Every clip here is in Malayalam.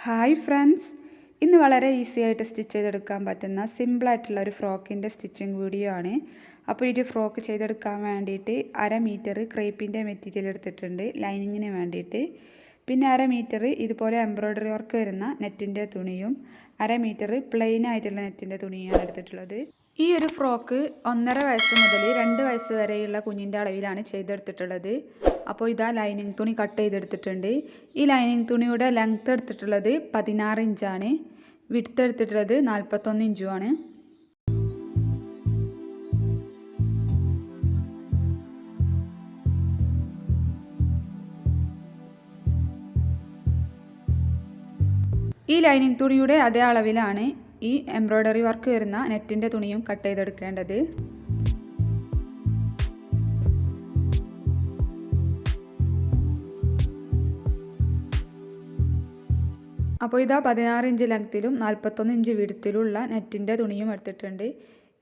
ഹായ് ഫ്രണ്ട്സ്, ഇന്ന് വളരെ ഈസി ആയിട്ട് സ്റ്റിച്ച് ചെയ്തെടുക്കാൻ പറ്റുന്ന സിമ്പിളായിട്ടുള്ള ഒരു ഫ്രോക്കിൻ്റെ സ്റ്റിച്ചിങ് വീഡിയോ ആണ്. അപ്പോൾ ഈ ഫ്രോക്ക് ചെയ്തെടുക്കാൻ വേണ്ടിയിട്ട് 1/2 മീറ്റർ ക്രേപ്പിൻ്റെ മെറ്റീരിയൽ എടുത്തിട്ടുണ്ട് ലൈനിങ്ങിന് വേണ്ടിയിട്ട്. പിന്നെ 1/2 മീറ്റർ ഇതുപോലെ എംബ്രോയ്ഡറി വർക്ക് വരുന്ന നെറ്റിൻ്റെ തുണിയും 1/2 മീറ്റർ പ്ലെയിൻ ആയിട്ടുള്ള നെറ്റിൻ്റെ തുണിയാണ് എടുത്തിട്ടുള്ളത്. ഈ ഒരു ഫ്രോക്ക് 1.5 വയസ്സ് മുതൽ 2 വയസ്സ് വരെയുള്ള കുഞ്ഞിൻ്റെ അളവിലാണ് ചെയ്തെടുത്തിട്ടുള്ളത്. അപ്പോൾ ഇതാ ലൈനിങ് തുണി കട്ട് ചെയ്തെടുത്തിട്ടുണ്ട്. ഈ ലൈനിങ് തുണിയുടെ ലെങ്ത്ത് എടുത്തിട്ടുള്ളത് 16 ഇഞ്ചാണ്, വിഡ്ത്ത് എടുത്തിട്ടുള്ളത് 41 ഇഞ്ചുമാണ്. ഈ ലൈനിങ് തുണിയുടെ അതേ അളവിലാണ് ഈ എംബ്രോയ്ഡറി വർക്ക് വരുന്ന നെറ്റിൻ്റെ തുണിയും കട്ട് ചെയ്തെടുക്കേണ്ടത്. അപ്പോൾ ഇതാ 16 ഇഞ്ച് ലെങ്ത്തിലും 41 ഇഞ്ച് വിഡ്ത്തിലുള്ള നെറ്റിൻ്റെ തുണിയും എടുത്തിട്ടുണ്ട്.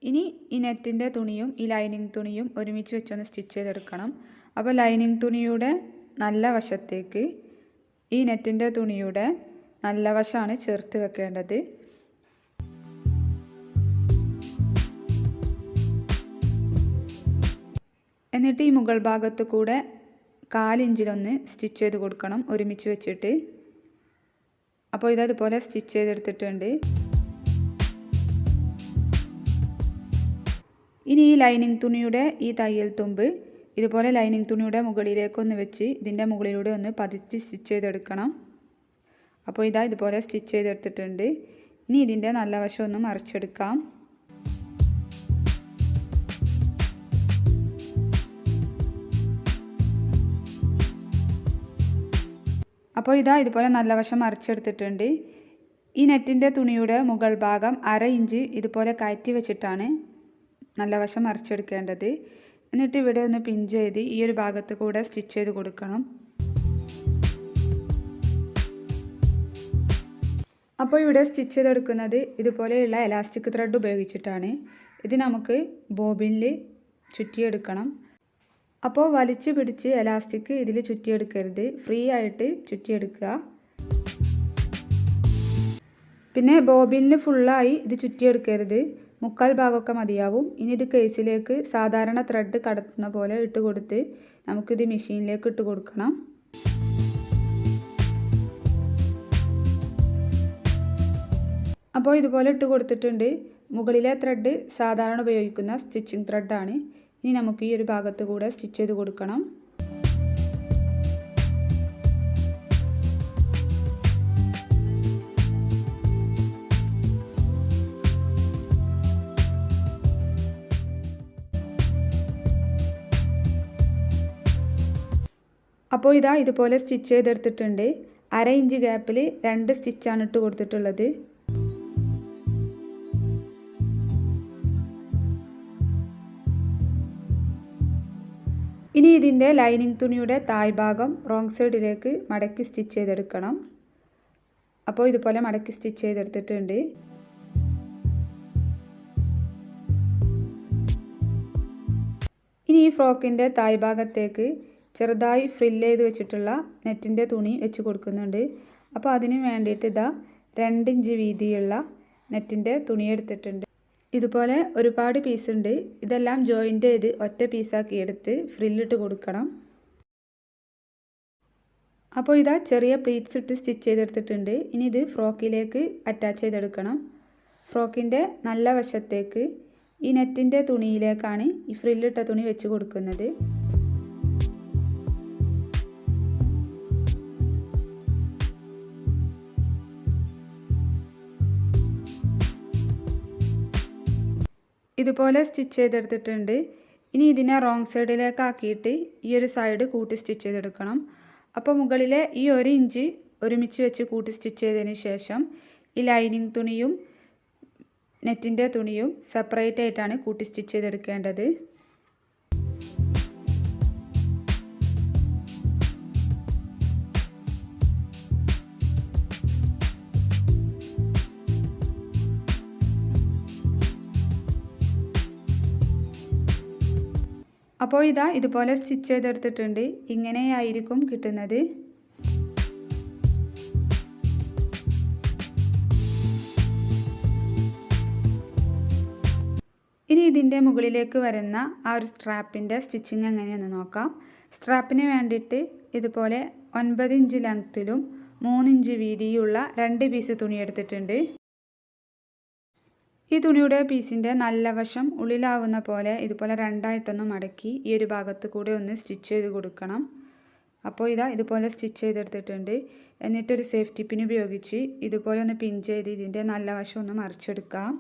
ഇനി ഈ നെറ്റിൻ്റെ തുണിയും ഈ ലൈനിങ് തുണിയും ഒരുമിച്ച് വെച്ചൊന്ന് സ്റ്റിച്ച് ചെയ്തെടുക്കണം. അപ്പോൾ ലൈനിങ് തുണിയുടെ നല്ല വശത്തേക്ക് ഈ നെറ്റിൻ്റെ തുണിയുടെ നല്ല വശമാണ് ചേർത്ത് വെക്കേണ്ടത്. എന്നിട്ട് ഈ മുകൾ ഭാഗത്ത് കൂടെ 1/4 ഇഞ്ചിലൊന്ന് സ്റ്റിച്ച് ചെയ്ത് കൊടുക്കണം ഒരുമിച്ച് വെച്ചിട്ട്. അപ്പോൾ ഇതതുപോലെ സ്റ്റിച്ച് ചെയ്തെടുത്തിട്ടുണ്ട്. ഇനി ഈ ലൈനിങ് തുണിയുടെ ഈ തയ്യൽ തുമ്പ് ഇതുപോലെ ലൈനിങ് തുണിയുടെ മുകളിലേക്കൊന്ന് വെച്ച് ഇതിൻ്റെ മുകളിലൂടെ ഒന്ന് പതിച്ച് സ്റ്റിച്ച് ചെയ്തെടുക്കണം. അപ്പോൾ ഇതുപോലെ സ്റ്റിച്ച് ചെയ്തെടുത്തിട്ടുണ്ട്. ഇനി ഇതിൻ്റെ നല്ല വശം ഒന്ന് മറിച്ചെടുക്കാം. അപ്പോൾ ഇതുപോലെ നല്ല വശം മറിച്ചെടുത്തിട്ടുണ്ട്. ഈ നെറ്റിൻ്റെ തുണിയുടെ മുകൾ ഭാഗം 1/2 ഇഞ്ച് ഇതുപോലെ കയറ്റി വെച്ചിട്ടാണ് നല്ല വശം മറിച്ചെടുക്കേണ്ടത്. എന്നിട്ട് ഇവിടെ ഒന്ന് പിൻ ചെയ്ത് ഈ ഒരു ഭാഗത്ത് കൂടെ സ്റ്റിച്ച് ചെയ്ത് കൊടുക്കണം. അപ്പോൾ ഇവിടെ സ്റ്റിച്ച് ചെയ്തെടുക്കുന്നത് ഇതുപോലെയുള്ള എലാസ്റ്റിക് ത്രെഡ് ഉപയോഗിച്ചിട്ടാണ്. ഇത് നമുക്ക് ബോബിനിൽ ചുറ്റിയെടുക്കണം. അപ്പോൾ വലിച്ചു പിടിച്ച് എലാസ്റ്റിക് ഇതിൽ ചുറ്റിയെടുക്കരുത്, ഫ്രീ ആയിട്ട് ചുറ്റിയെടുക്കുക. പിന്നെ ബോബിനിൽ ഫുള്ളായി ഇത് ചുറ്റിയെടുക്കരുത്, 3/4 ഭാഗമൊക്കെ മതിയാവും. ഇനി ഇത് കേസിലേക്ക് സാധാരണ ത്രെഡ് കടത്തുന്ന പോലെ ഇട്ട് കൊടുത്ത് നമുക്കിത് മെഷീനിലേക്ക് ഇട്ട് കൊടുക്കണം. അപ്പോൾ ഇതുപോലെ ഇട്ട് കൊടുത്തിട്ടുണ്ട്. മുകളിലെ ത്രെഡ് സാധാരണ ഉപയോഗിക്കുന്ന സ്റ്റിച്ചിങ് ത്രെഡാണ്. ഇനി നമുക്ക് ഈ ഒരു ഭാഗത്ത് കൂടെ സ്റ്റിച്ച് ചെയ്ത് കൊടുക്കണം. അപ്പോൾ ഇതുപോലെ സ്റ്റിച്ച് ചെയ്തെടുത്തിട്ടുണ്ട്. 1/2 ഇഞ്ച് ഗ്യാപ്പിൽ 2 സ്റ്റിച്ചാണ് ഇട്ട് കൊടുത്തിട്ടുള്ളത്. ഇനി ഇതിൻ്റെ ലൈനിങ് തുണിയുടെ താഴ്ഭാഗം റോങ് സൈഡിലേക്ക് മടക്കി സ്റ്റിച്ച് ചെയ്തെടുക്കണം. അപ്പോൾ ഇതുപോലെ മടക്കി സ്റ്റിച്ച് ചെയ്തെടുത്തിട്ടുണ്ട്. ഇനി ഈ ഫ്രോക്കിൻ്റെ താഴ്ഭാഗത്തേക്ക് ചെറുതായി ഫ്രില്ല് ചെയ്ത് വെച്ചിട്ടുള്ള നെറ്റിൻ്റെ തുണി വെച്ച് കൊടുക്കുന്നുണ്ട്. അപ്പോൾ അതിന് വേണ്ടിയിട്ട് 2 ഇഞ്ച് വീതിയുള്ള നെറ്റിൻ്റെ തുണി എടുത്തിട്ടുണ്ട്. ഇതുപോലെ ഒരുപാട് പീസ് ഉണ്ട്. ഇതെല്ലാം ജോയിൻ്റ് ചെയ്ത് ഒറ്റ പീസാക്കി എടുത്ത് ഫ്രില്ലിട്ട് കൊടുക്കണം. അപ്പോൾ ചെറിയ പ്ലീറ്റ്സ് ഇട്ട് സ്റ്റിച്ച് ചെയ്തെടുത്തിട്ടുണ്ട്. ഇനി ഇത് ഫ്രോക്കിലേക്ക് അറ്റാച്ച് ചെയ്തെടുക്കണം. ഫ്രോക്കിൻ്റെ നല്ല വശത്തേക്ക് ഈ നെറ്റിൻ്റെ തുണിയിലേക്കാണ് ഈ ഫ്രില്ലിട്ട തുണി വെച്ച് കൊടുക്കുന്നത്. ഇതുപോലെ സ്റ്റിച്ച് ചെയ്തെടുത്തിട്ടുണ്ട്. ഇനി ഇതിനെ റോങ് സൈഡിലേക്ക് ആക്കിയിട്ട് ഈ ഒരു സൈഡ് കൂട്ടി സ്റ്റിച്ച് ചെയ്തെടുക്കണം. അപ്പോൾ മുകളിലെ ഈ 1 ഇഞ്ച് ഒരുമിച്ച് വെച്ച് കൂട്ടി സ്റ്റിച്ച് ചെയ്തതിന് ശേഷം ഈ ലൈനിങ് തുണിയും നെറ്റിൻ്റെ തുണിയും സെപ്പറേറ്റ് ആയിട്ടാണ് കൂട്ടി സ്റ്റിച്ച് ചെയ്തെടുക്കേണ്ടത്. അപ്പോൾ ഇതുപോലെ സ്റ്റിച്ച് ചെയ്തെടുത്തിട്ടുണ്ട്. ഇങ്ങനെയായിരിക്കും കിട്ടുന്നത്. ഇനി ഇതിൻ്റെ മുകളിലേക്ക് വരുന്ന ആ ഒരു സ്ട്രാപ്പിൻ്റെ സ്റ്റിച്ചിങ് എങ്ങനെയെന്ന് നോക്കാം. സ്ട്രാപ്പിന് വേണ്ടിയിട്ട് ഇതുപോലെ 9 ഇഞ്ച് ലെങ്ത്തിലും 3 ഇഞ്ച് വീതിയുള്ള 2 പീസ് തുണി എടുത്തിട്ടുണ്ട്. ഈ തുണിയുടെ പീസിൻ്റെ നല്ല വശം ഉള്ളിലാവുന്ന പോലെ ഇതുപോലെ രണ്ടായിട്ടൊന്ന് മടക്കി ഈ ഒരു ഭാഗത്ത് കൂടെ ഒന്ന് സ്റ്റിച്ച് ചെയ്ത് കൊടുക്കണം. അപ്പോൾ ഇതുപോലെ സ്റ്റിച്ച് ചെയ്തെടുത്തിട്ടുണ്ട്. എന്നിട്ടൊരു സേഫ്റ്റി പിൻ ഉപയോഗിച്ച് ഇതുപോലെ ഒന്ന് പിൻ ചെയ്ത് ഇതിൻ്റെ നല്ല വശം ഒന്ന് മറിച്ചെടുക്കാം.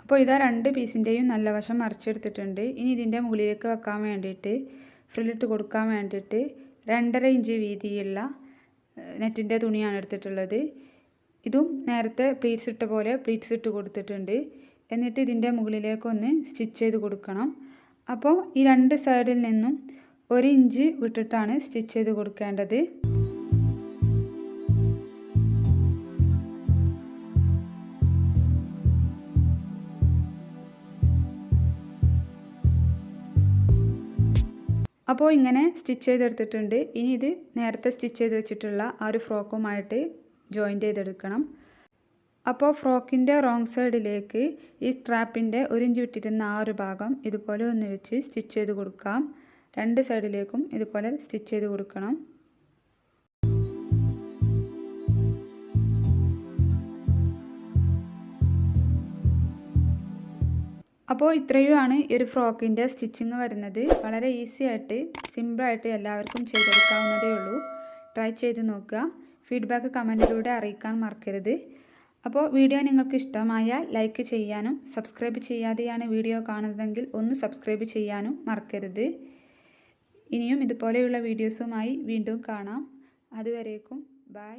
അപ്പോൾ 2 പീസിൻ്റെയും നല്ല വശം മറിച്ചെടുത്തിട്ടുണ്ട്. ഇനി ഇതിൻ്റെ മുകളിലേക്ക് വെക്കാൻ വേണ്ടിയിട്ട് ഫ്രില്ലിട്ട് കൊടുക്കാൻ വേണ്ടിയിട്ട് 2.5 ഇഞ്ച് വീതിയുള്ള നെറ്റിൻ്റെ തുണിയാണ് എടുത്തിട്ടുള്ളത്. ഇതും നേരത്തെ പ്ലീറ്റ്സ് ഇട്ട പോലെ പ്ലീറ്റ്സ് ഇട്ട് കൊടുത്തിട്ടുണ്ട്. എന്നിട്ട് ഇതിൻ്റെ മുകളിലേക്കൊന്ന് സ്റ്റിച്ച് ചെയ്ത് കൊടുക്കണം. അപ്പോൾ ഈ 2 സൈഡിൽ നിന്നും 1 ഇഞ്ച് വിട്ടിട്ടാണ് സ്റ്റിച്ച് ചെയ്ത് കൊടുക്കേണ്ടത്. അപ്പോൾ ഇങ്ങനെ സ്റ്റിച്ച് ചെയ്തെടുത്തിട്ടുണ്ട്. ഇനി ഇത് നേരത്തെ സ്റ്റിച്ച് ചെയ്ത് വെച്ചിട്ടുള്ള ആ ഒരു ഫ്രോക്കുമായിട്ട് ജോയിൻ്റ് ചെയ്തെടുക്കണം. അപ്പോൾ ഫ്രോക്കിൻ്റെ റോങ് സൈഡിലേക്ക് ഈ സ്ട്രാപ്പിൻ്റെ 1 ഇഞ്ച് വിട്ടിരുന്ന ആ ഒരു ഭാഗം ഇതുപോലെ ഒന്ന് വെച്ച് സ്റ്റിച്ച് ചെയ്ത് കൊടുക്കാം. 2 സൈഡിലേക്കും ഇതുപോലെ സ്റ്റിച്ച് ചെയ്ത് കൊടുക്കണം. അപ്പോൾ ഇത്രയുമാണ് ഈ ഒരു ഫ്രോക്കിൻ്റെ സ്റ്റിച്ചിങ് വരുന്നത്. വളരെ ഈസി ആയിട്ട് സിമ്പിളായിട്ട് എല്ലാവർക്കും ചെയ്തെടുക്കാവുന്നതേ ഉള്ളൂ. ട്രൈ ചെയ്ത് നോക്കുക. ഫീഡ്ബാക്ക് കമൻറ്റിലൂടെ അറിയിക്കാൻ മറക്കരുത്. അപ്പോൾ വീഡിയോ നിങ്ങൾക്ക് ഇഷ്ടമായാൽ ലൈക്ക് ചെയ്യാനും സബ്സ്ക്രൈബ് ചെയ്യാതെയാണ് വീഡിയോ കാണുന്നതെങ്കിൽ ഒന്ന് സബ്സ്ക്രൈബ് ചെയ്യാനും മറക്കരുത്. ഇനിയും ഇതുപോലെയുള്ള വീഡിയോസുമായി വീണ്ടും കാണാം. അതുവരേക്കും ബൈ.